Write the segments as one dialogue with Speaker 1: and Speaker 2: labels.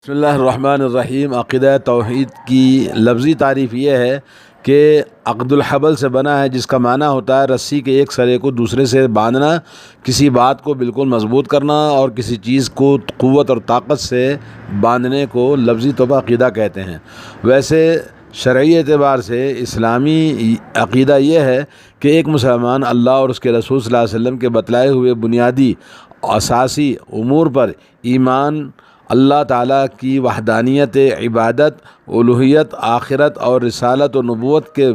Speaker 1: بسم اللہ الرحمن الرحیم۔ عقیدہ توحید کی لفظی تعریف یہ ہے کہ عقد الحبل سے بنا ہے، جس کا معنی ہوتا ہے رسی کے ایک سرے کو دوسرے سے باندھنا، کسی بات کو بالکل مضبوط کرنا اور کسی چیز کو قوت اور طاقت سے باندھنے کو لفظی طور پر عقیدہ کہتے ہیں۔ ویسے شرعی اعتبار سے اسلامی عقیدہ یہ ہے کہ ایک مسلمان اللہ اور اس کے رسول صلی اللہ علیہ وسلم کے بتلائے ہوئے بنیادی اساسی امور پر ایمان، اللہ تعالیٰ کی وحدانیت، عبادت، الوہیت، آخرت اور رسالت و نبوت کے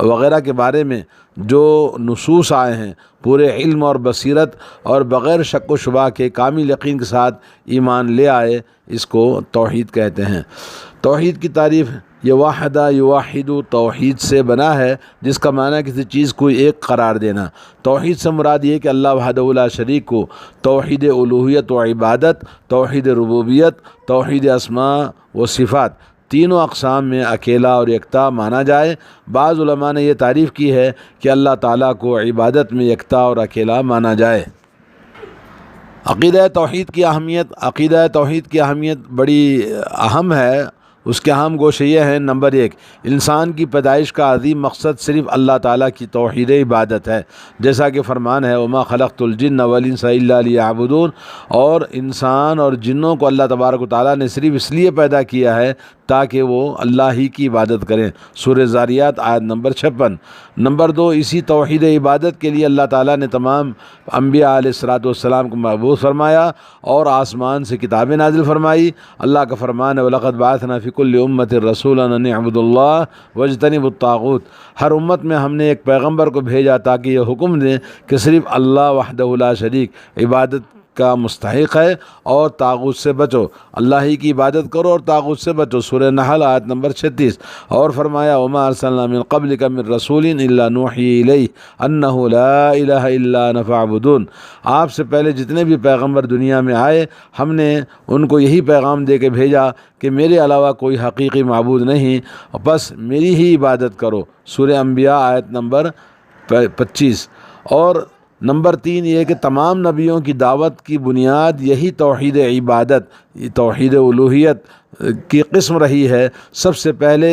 Speaker 1: وغیرہ کے بارے میں جو نصوص آئے ہیں پورے علم اور بصیرت اور بغیر شک و شبہ کے کامل یقین کے ساتھ ایمان لے آئے، اس کو توحید کہتے ہیں۔ توحید کی تعریف یہ واحدہ یوحد توحید سے بنا ہے، جس کا معنی کسی چیز کو ایک قرار دینا۔ توحید سے مراد یہ کہ اللہ وحدہ لا شریک کو توحید الوہیت و عبادت، توحید ربوبیت، توحید اسماء و صفات تینوں اقسام میں اکیلا اور یکتا مانا جائے۔ بعض علماء نے یہ تعریف کی ہے کہ اللہ تعالیٰ کو عبادت میں یکتا اور اکیلا مانا جائے۔ عقیدہ توحید کی اہمیت بڑی اہم ہے۔ اس کے اہم گوشے یہ ہیں: نمبر 1، انسان کی پیدائش کا عظیم مقصد صرف اللہ تعالیٰ کی توحید عبادت ہے، جیسا کہ فرمان ہے وما خلقت الجن والانس الا لیعبدون، اور انسان اور جنوں کو اللہ تبارک و تعالیٰ نے صرف اس لیے پیدا کیا ہے تاکہ وہ اللہ ہی کی عبادت کریں۔ سورہ ذاریات آیت نمبر 56۔ نمبر 2، اسی توحید عبادت کے لیے اللہ تعالیٰ نے تمام انبیاء علیہ الصلاۃ والسلام کو مبعوث فرمایا اور آسمان سے کتابیں نازل فرمائی۔ اللہ کا فرمان ہے وَلَقَدْ بَعَثْنَا فِي كُلِّ أُمَّةٍ رَسُولًا أَنِ اعْبُدُوا اللَّهَ وَاجْتَنِبُوا الطَّاغُوتَ۔ ہر امت میں ہم نے ایک پیغمبر کو بھیجا تاکہ یہ حکم دیں کہ صرف اللہ وحدہ لا شریک عبادت کا مستحق ہے اور طاغوت سے بچو، اللہ ہی کی عبادت کرو اور طاغوت سے بچو۔ سورہ نحل آیت نمبر 36۔ اور فرمایا وما ارسلنا من قبلک من رسول الا نوحی الیہ انہ لا الہ الا انا فاعبدون۔ آپ سے پہلے جتنے بھی پیغمبر دنیا میں آئے، ہم نے ان کو یہی پیغام دے کے بھیجا کہ میرے علاوہ کوئی حقیقی معبود نہیں، بس میری ہی عبادت کرو۔ سورہ انبیاء آیت نمبر 25۔ اور نمبر 3 یہ کہ تمام نبیوں کی دعوت کی بنیاد یہی توحید عبادت، توحید الوہیت کی قسم رہی ہے۔ سب سے پہلے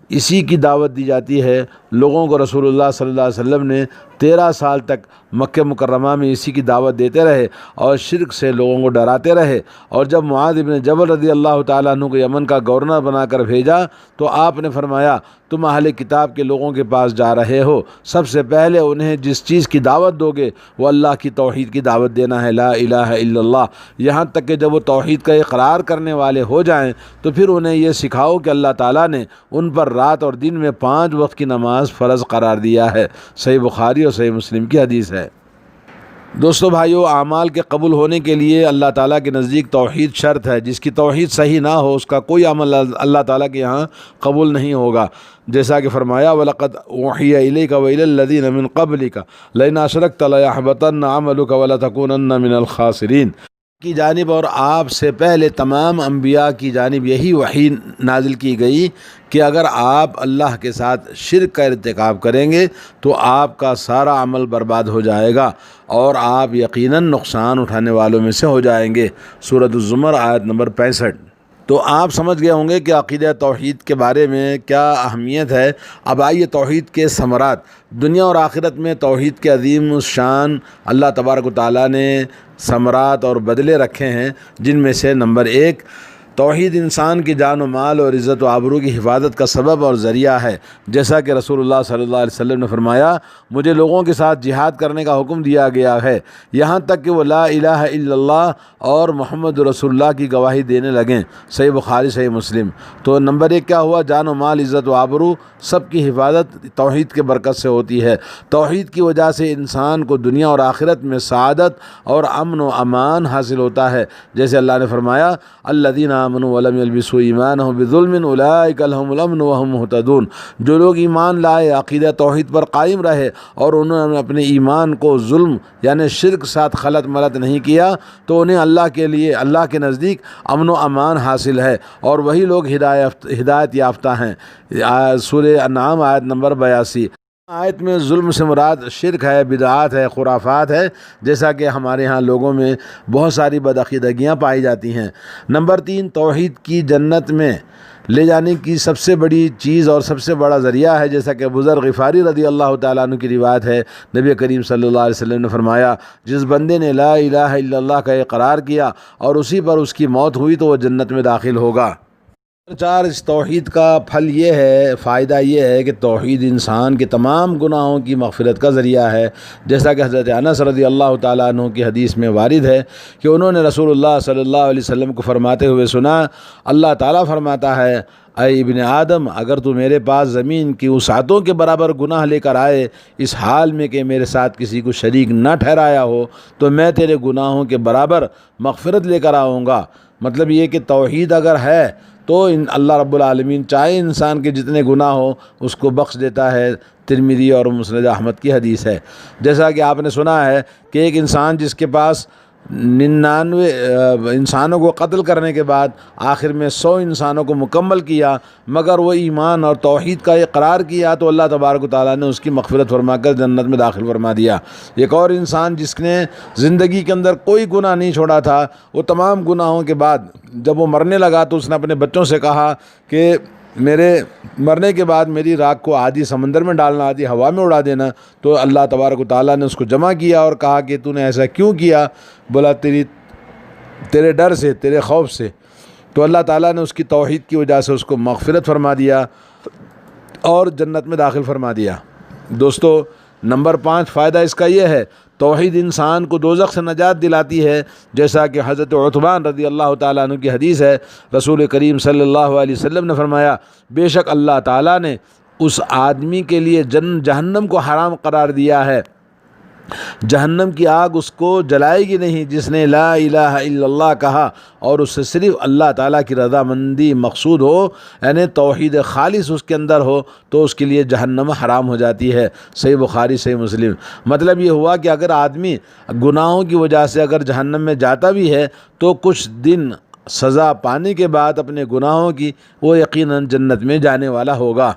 Speaker 1: اسی کی دعوت دی جاتی ہے۔ لوگوں کو رسول اللہ صلی اللہ علیہ وسلم نے 13 سال تک مکہ مکرمہ میں اسی کی دعوت دیتے رہے اور شرک سے لوگوں کو ڈراتے رہے۔ اور جب معاذ بن جبل رضی اللہ تعالیٰ عنہ کو یمن کا گورنر بنا کر بھیجا تو آپ نے فرمایا تم اہل کتاب کے لوگوں کے پاس جا رہے ہو، سب سے پہلے انہیں جس چیز کی دعوت دو گے وہ اللہ کی توحید کی دعوت دینا ہے، لا الہ الا اللہ۔ یہاں تک کہ جب وہ توحید کا اقرار کرنے والے ہو جائیں تو پھر انہیں یہ سکھاؤ کہ اللہ تعالیٰ نے ان پر رات اور دن میں 5 وقت کی نماز فرض قرار دیا ہے۔ صحیح بخاری اور صحیح مسلم کی حدیث ہے۔ دوستو بھائیو، اعمال کے قبول ہونے کے لیے اللہ تعالیٰ کے نزدیک توحید شرط ہے۔ جس کی توحید صحیح نہ ہو اس کا کوئی عمل اللہ تعالیٰ کے یہاں قبول نہیں ہوگا، جیسا کہ فرمایا وَلَقَدْ أُوحِيَ إِلَيْكَ وَإِلَى الَّذِينَ مِن قَبْلِكَ لَئِنْ أَشْرَكْتَ لَيَحْبَطَنَّ عَمَلُكَ وَلَتَكُونَنَّ مِنَ الْخَاسِرِينَ کی جانب اور آپ سے پہلے تمام انبیاء کی جانب یہی وحی نازل کی گئی کہ اگر آپ اللہ کے ساتھ شرک کا ارتکاب کریں گے تو آپ کا سارا عمل برباد ہو جائے گا اور آپ یقیناً نقصان اٹھانے والوں میں سے ہو جائیں گے۔ سورۃ الزمر آیت نمبر 65۔ تو آپ سمجھ گئے ہوں گے کہ عقیدہ توحید کے بارے میں کیا اہمیت ہے۔ اب آئیے توحید کے ثمرات۔ دنیا اور آخرت میں توحید کے عظیم الشان اللہ تبارک و تعالیٰ نے ثمرات اور بدلے رکھے ہیں، جن میں سے نمبر 1، توحید انسان کی جان و مال اور عزت و آبرو کی حفاظت کا سبب اور ذریعہ ہے، جیسا کہ رسول اللہ صلی اللہ علیہ وسلم نے فرمایا مجھے لوگوں کے ساتھ جہاد کرنے کا حکم دیا گیا ہے یہاں تک کہ وہ لا الہ الا اللہ اور محمد رسول اللہ کی گواہی دینے لگیں۔ صحیح بخاری صحیح مسلم۔ تو نمبر 1 کیا ہوا؟ جان و مال، عزت و آبرو سب کی حفاظت توحید کے برکت سے ہوتی ہے۔ توحید کی وجہ سے انسان کو دنیا اور آخرت میں سعادت اور امن و امان حاصل ہوتا ہے، جیسے اللہ نے فرمایا الذین آمنوا ولم یلبسوا ایمانهم بظلم اولئک لهم الامن وهم مہتدون۔ جو لوگ ایمان لائے، عقیدہ توحید پر قائم رہے اور انہوں نے اپنے ایمان کو ظلم یعنی شرک ساتھ خلط ملط نہیں کیا تو انہیں اللہ کے نزدیک امن و امان حاصل ہے اور وہی لوگ ہدایت یافتہ ہیں۔ سورہ انعام آیت نمبر 82۔ آیت میں ظلم سے مراد شرک ہے، بدعات ہے، خرافات ہے، جیسا کہ ہمارے ہاں لوگوں میں بہت ساری بدعقیدگیاں پائی جاتی ہیں۔ نمبر 3، توحید کی جنت میں لے جانے کی سب سے بڑی چیز اور سب سے بڑا ذریعہ ہے، جیسا کہ ابو ذر غفاری رضی اللہ تعالیٰ عنہ کی روایت ہے، نبی کریم صلی اللہ علیہ وسلم نے فرمایا، جس بندے نے لا الہ الا اللہ کا اقرار کیا اور اسی پر اس کی موت ہوئی تو وہ جنت میں داخل ہوگا۔ 4، اس توحید کا پھل یہ ہے، فائدہ یہ ہے کہ توحید انسان کے تمام گناہوں کی مغفرت کا ذریعہ ہے، جیسا کہ حضرت انس رضی اللہ تعالیٰ عنہ کی حدیث میں وارد ہے کہ انہوں نے رسول اللہ صلی اللہ علیہ وسلم کو فرماتے ہوئے سنا، اللہ تعالیٰ فرماتا ہے، اے ابن آدم، اگر تو میرے پاس زمین کی وسعتوں کے برابر گناہ لے کر آئے اس حال میں کہ میرے ساتھ کسی کو شریک نہ ٹھہرایا ہو تو میں تیرے گناہوں کے برابر مغفرت لے کر آؤں گا۔ مطلب یہ کہ توحید اگر ہے تو اللہ رب العالمین چاہے انسان کے جتنے گناہ ہو اس کو بخش دیتا ہے۔ ترمذی اور مسند احمد کی حدیث ہے۔ جیسا کہ آپ نے سنا ہے کہ ایک انسان جس کے پاس 99 انسانوں کو قتل کرنے کے بعد آخر میں 100 انسانوں کو مکمل کیا، مگر وہ ایمان اور توحید کا اقرار کیا تو اللہ تبارک و تعالیٰ نے اس کی مغفرت فرما کر جنت میں داخل فرما دیا۔ ایک اور انسان جس نے زندگی کے اندر کوئی گناہ نہیں چھوڑا تھا، وہ تمام گناہوں کے بعد جب وہ مرنے لگا تو اس نے اپنے بچوں سے کہا کہ میرے مرنے کے بعد میری راکھ کو آدھی سمندر میں ڈالنا، آدھی ہوا میں اڑا دینا۔ تو اللہ تبارک و تعالیٰ نے اس کو جمع کیا اور کہا کہ تو نے ایسا کیوں کیا؟ بولا تیرے ڈر سے، تیرے خوف سے۔ تو اللہ تعالیٰ نے اس کی توحید کی وجہ سے اس کو مغفرت فرما دیا اور جنت میں داخل فرما دیا۔ دوستو، نمبر 5 فائدہ اس کا یہ ہے، توحید انسان کو دوزخ سے نجات دلاتی ہے، جیسا کہ حضرت عثمان رضی اللہ تعالیٰ عنہ کی حدیث ہے، رسول کریم صلی اللہ علیہ وسلم نے فرمایا، بے شک اللہ تعالیٰ نے اس آدمی کے لیے جہنم کو حرام قرار دیا ہے، جہنم کی آگ اس کو جلائے گی نہیں جس نے لا الہ الا اللہ کہا اور اس سے صرف اللہ تعالیٰ کی رضامندی مقصود ہو، یعنی توحید خالص اس کے اندر ہو، تو اس کے لیے جہنم حرام ہو جاتی ہے۔ صحیح بخاری، صحیح مسلم۔ مطلب یہ ہوا کہ اگر آدمی گناہوں کی وجہ سے اگر جہنم میں جاتا بھی ہے تو کچھ دن سزا پانے کے بعد اپنے گناہوں کی وہ یقیناً جنت میں جانے والا ہوگا۔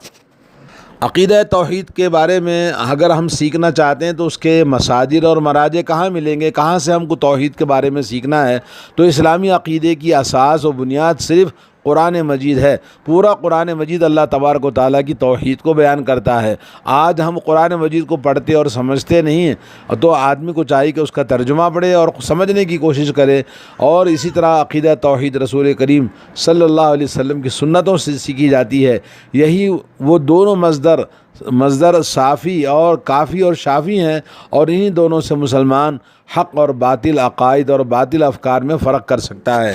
Speaker 1: عقیدہ توحید کے بارے میں اگر ہم سیکھنا چاہتے ہیں تو اس کے مصادر اور مراجع کہاں ملیں گے، کہاں سے ہم کو توحید کے بارے میں سیکھنا ہے؟ تو اسلامی عقیدے کی اساس و بنیاد صرف قرآن مجید ہے۔ پورا قرآن مجید اللہ تبارک و تعالیٰ کی توحید کو بیان کرتا ہے۔ آج ہم قرآن مجید کو پڑھتے اور سمجھتے نہیں ہیں، تو آدمی کو چاہیے کہ اس کا ترجمہ پڑھے اور سمجھنے کی کوشش کرے، اور اسی طرح عقیدہ توحید رسول کریم صلی اللہ علیہ وسلم کی سنتوں سے سیکھی جاتی ہے۔ یہی وہ دونوں مصدر صافی اور کافی اور شافی ہیں، اور انہی دونوں سے مسلمان حق اور باطل عقائد اور باطل افکار میں فرق کر سکتا ہے۔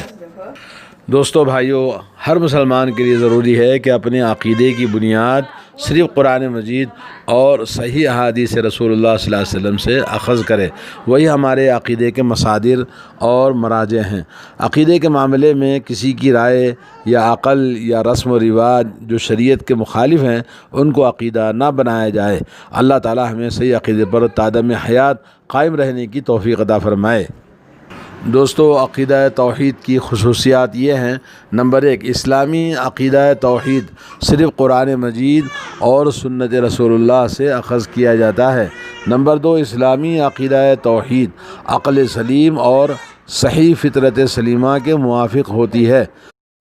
Speaker 1: دوستو بھائیو، ہر مسلمان کے لیے ضروری ہے کہ اپنے عقیدے کی بنیاد صرف قرآن مجید اور صحیح احادیث رسول اللہ صلی اللہ علیہ وسلم سے اخذ کرے، وہی ہمارے عقیدے کے مصادر اور مراجع ہیں۔ عقیدے کے معاملے میں کسی کی رائے یا عقل یا رسم و رواج جو شریعت کے مخالف ہیں ان کو عقیدہ نہ بنایا جائے۔ اللہ تعالی ہمیں صحیح عقیدے پر تا دم حیات قائم رہنے کی توفیق عطا فرمائے۔ دوستو، عقیدہ توحید کی خصوصیات یہ ہیں۔ نمبر 1، اسلامی عقیدہ توحید صرف قرآن مجید اور سنت رسول اللہ سے اخذ کیا جاتا ہے۔ نمبر 2، اسلامی عقیدہ توحید عقل سلیم اور صحیح فطرت سلیمہ کے موافق ہوتی ہے۔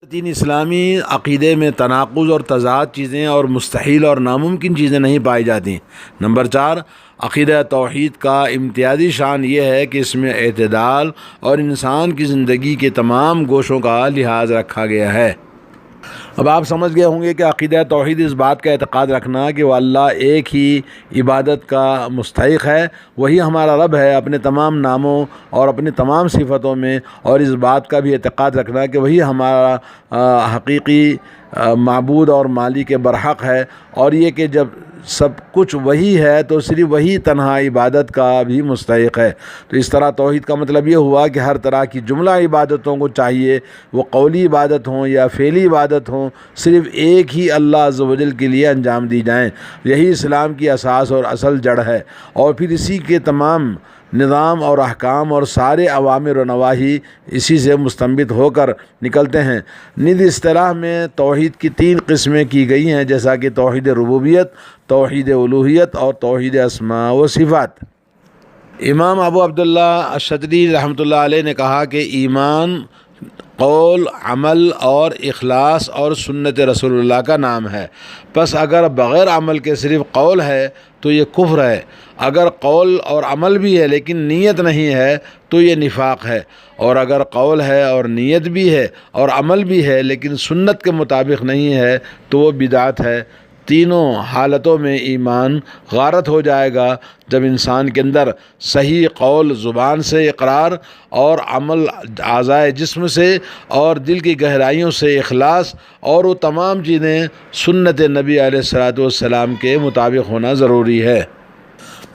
Speaker 1: 3، اسلامی عقیدے میں تناقض اور تضاد چیزیں اور مستحیل اور ناممکن چیزیں نہیں پائی جاتی۔ نمبر 4، عقیدہ توحید کا امتیازی شان یہ ہے کہ اس میں اعتدال اور انسان کی زندگی کے تمام گوشوں کا لحاظ رکھا گیا ہے۔ اب آپ سمجھ گئے ہوں گے کہ عقیدہ توحید اس بات کا اعتقاد رکھنا کہ وہ اللہ ایک ہی عبادت کا مستحق ہے، وہی ہمارا رب ہے اپنے تمام ناموں اور اپنی تمام صفتوں میں، اور اس بات کا بھی اعتقاد رکھنا کہ وہی ہمارا حقیقی معبود اور مالک برحق ہے، اور یہ کہ جب سب کچھ وہی ہے تو صرف وہی تنہا عبادت کا بھی مستحق ہے۔ تو اس طرح توحید کا مطلب یہ ہوا کہ ہر طرح کی جملہ عبادتوں کو چاہیے، وہ قولی عبادت ہوں یا فعلی عبادت ہوں، صرف ایک ہی اللہ عز و جل کے لیے انجام دی جائیں۔ یہی اسلام کی اساس اور اصل جڑ ہے، اور پھر اسی کے تمام نظام اور احکام اور سارے اوامر و نواہی اسی سے مستنبط ہو کر نکلتے ہیں۔ ند اصطلاح میں توحید کی 3 قسمیں کی گئی ہیں، جیسا کہ توحید ربوبیت، توحید الوہیت اور توحید اسماء و صفات۔ امام ابو عبداللہ الشاطبی رحمۃ اللہ علیہ نے کہا کہ ایمان قول، عمل اور اخلاص اور سنت رسول اللہ کا نام ہے۔ پس اگر بغیر عمل کے صرف قول ہے تو یہ کفر ہے، اگر قول اور عمل بھی ہے لیکن نیت نہیں ہے تو یہ نفاق ہے، اور اگر قول ہے اور نیت بھی ہے اور عمل بھی ہے لیکن سنت کے مطابق نہیں ہے تو وہ بدعت ہے۔ تینوں حالتوں میں ایمان غارت ہو جائے گا، جب انسان کے اندر صحیح قول زبان سے اقرار اور عمل اعضائے جسم سے اور دل کی گہرائیوں سے اخلاص، اور وہ تمام چیزیں سنت نبی علیہ الصلوۃ والسلام کے مطابق ہونا ضروری ہے۔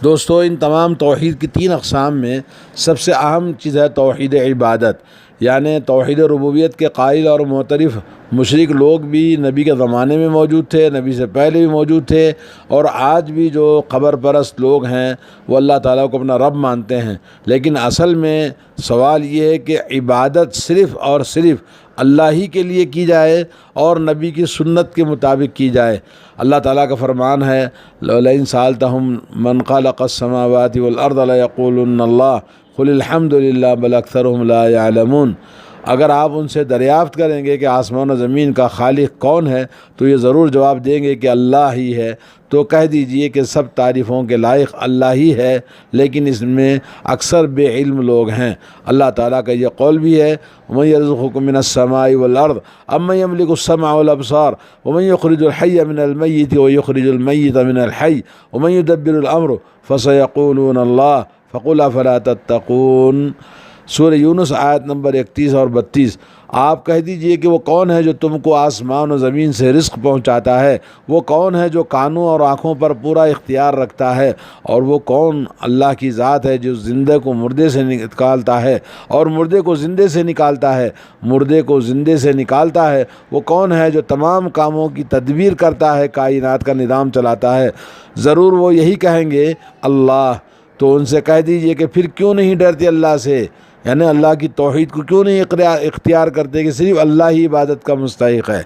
Speaker 1: دوستو، ان تمام توحید کی 3 اقسام میں سب سے اہم چیز ہے توحید عبادت، یعنی توحید ربوبیت کے قائل اور معترف مشرک لوگ بھی نبی کے زمانے میں موجود تھے، نبی سے پہلے بھی موجود تھے، اور آج بھی جو قبر پرست لوگ ہیں وہ اللہ تعالیٰ کو اپنا رب مانتے ہیں۔ لیکن اصل میں سوال یہ ہے کہ عبادت صرف اور صرف اللہ ہی کے لیے کی جائے اور نبی کی سنت کے مطابق کی جائے۔ اللہ تعالیٰ کا فرمان ہے لَئِن سَأَلْتَهُم مَّن خَلَقَ السَّمَاوَاتِ وَالْأَرْضَ لَيَقُولُنَّ اللَّهُ قُلِ الْحَمْدُ لِلَّهِ بَلْ أَكْثَرُهُمْ لَا يَعْلَمُونَ۔ اگر آپ ان سے دریافت کریں گے کہ آسمان و زمین کا خالق کون ہے تو یہ ضرور جواب دیں گے کہ اللہ ہی ہے، تو کہہ دیجئے کہ سب تعریفوں کے لائق اللہ ہی ہے، لیکن اس میں اکثر بے علم لوگ ہیں۔ اللہ تعالیٰ کا یہ قول بھی ہے وَمَن يَرْزُقُكُم مِّنَ السَّمَاءِ وَالْأَرْضِ أَمَّن يَمْلِكُ السَّمْعَ وَالْأَبْصَارَ وَمَن يُخْرِجُ الْحَيَّ مِنَ الْمَيِّتِ وَيُخْرِجُ الْمَيِّتَ مِنَ الْحَيِّ وَمَن يُدَبِّرُ الْأَمْرَ فَسَيَقُولُونَ اللَّهُ فَقُلْ أَفَلَا تَتَّقُونَ۔ سورہ یونس آیت نمبر 31 اور 32۔ آپ کہہ دیجئے کہ وہ کون ہے جو تم کو آسمان و زمین سے رزق پہنچاتا ہے، وہ کون ہے جو کانوں اور آنکھوں پر پورا اختیار رکھتا ہے، اور وہ کون اللہ کی ذات ہے جو زندے کو مردے سے نکالتا ہے اور مردے کو زندے سے نکالتا ہے، مردے کو زندے سے نکالتا ہے، وہ کون ہے جو تمام کاموں کی تدبیر کرتا ہے، کائنات کا نظام چلاتا ہے۔ ضرور وہ یہی کہیں گے اللہ۔ تو ان سے کہہ دیجئے کہ پھر کیوں نہیں ڈرتے اللہ سے، یعنی اللہ کی توحید کو کیوں نہیں اختیار کرتے کہ صرف اللہ ہی عبادت کا مستحق ہے۔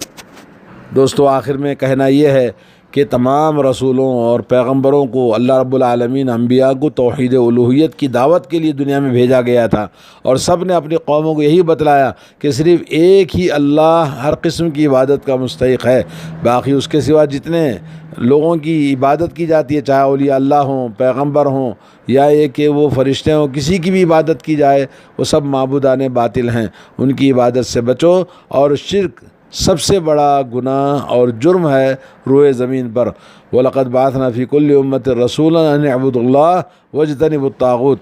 Speaker 1: دوستو، آخر میں کہنا یہ ہے کہ تمام رسولوں اور پیغمبروں کو اللہ رب العالمین انبیاء کو توحید الوہیت کی دعوت کے لیے دنیا میں بھیجا گیا تھا، اور سب نے اپنی قوموں کو یہی بتلایا کہ صرف ایک ہی اللہ ہر قسم کی عبادت کا مستحق ہے، باقی اس کے سوا جتنے لوگوں کی عبادت کی جاتی ہے، چاہے اولیاء اللہ ہوں، پیغمبر ہوں، یا یہ کہ وہ فرشتے ہوں، کسی کی بھی عبادت کی جائے وہ سب معبودان باطل ہیں۔ ان کی عبادت سے بچو، اور شرک سب سے بڑا گناہ اور جرم ہے روئے زمین پر۔ وَلَقَدْ بَعَثْنَا فِي كُلِّ أُمَّةٍ رَسُولًا أَنِ اعْبُدُوا اللَّهَ وَاجْتَنِبُوا الطَّاغُوتَ۔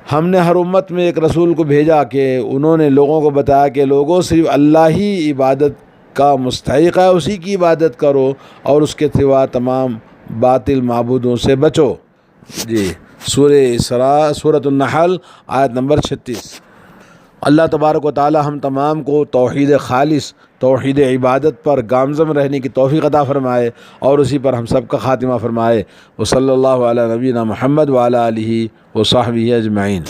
Speaker 1: ہم نے ہر امت میں ایک رسول کو بھیجا کہ انہوں نے لوگوں کو بتایا کہ لوگوں صرف اللہ ہی عبادت کا مستحق ہے، اسی کی عبادت کرو اور اس کے سوا تمام باطل معبودوں سے بچو۔ جی، سورہ اسراء، سورۃ النحل آیت نمبر 36۔ اللہ تبارک و تعالی ہم تمام کو توحید خالص، توحید عبادت پر گامزن رہنے کی توفیق عطا فرمائے، اور اسی پر ہم سب کا خاتمہ فرمائے۔ وصلی اللہ علی نبینا محمد وعلی آلہ وصحبہ اجمعین۔